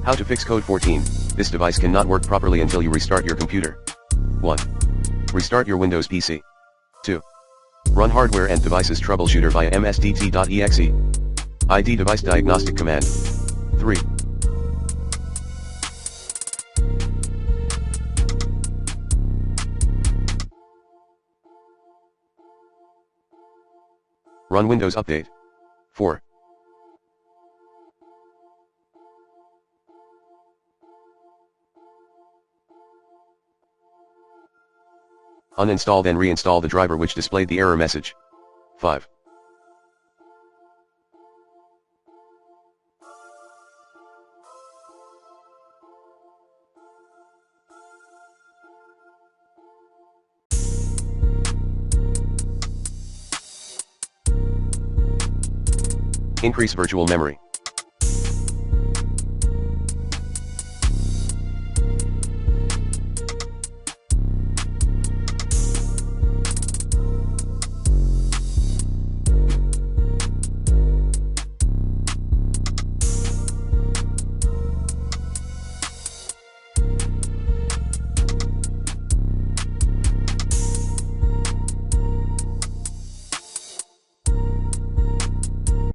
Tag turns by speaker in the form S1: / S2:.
S1: How to fix code 14. This device cannot work properly until you restart your computer. 1. Restart your Windows PC. 2. Run hardware and devices troubleshooter via msdt.exe. ID device diagnostic command. 3. Run Windows Update. 4. Uninstall then reinstall the driver which displayed the error message. 5. Increase virtual memory.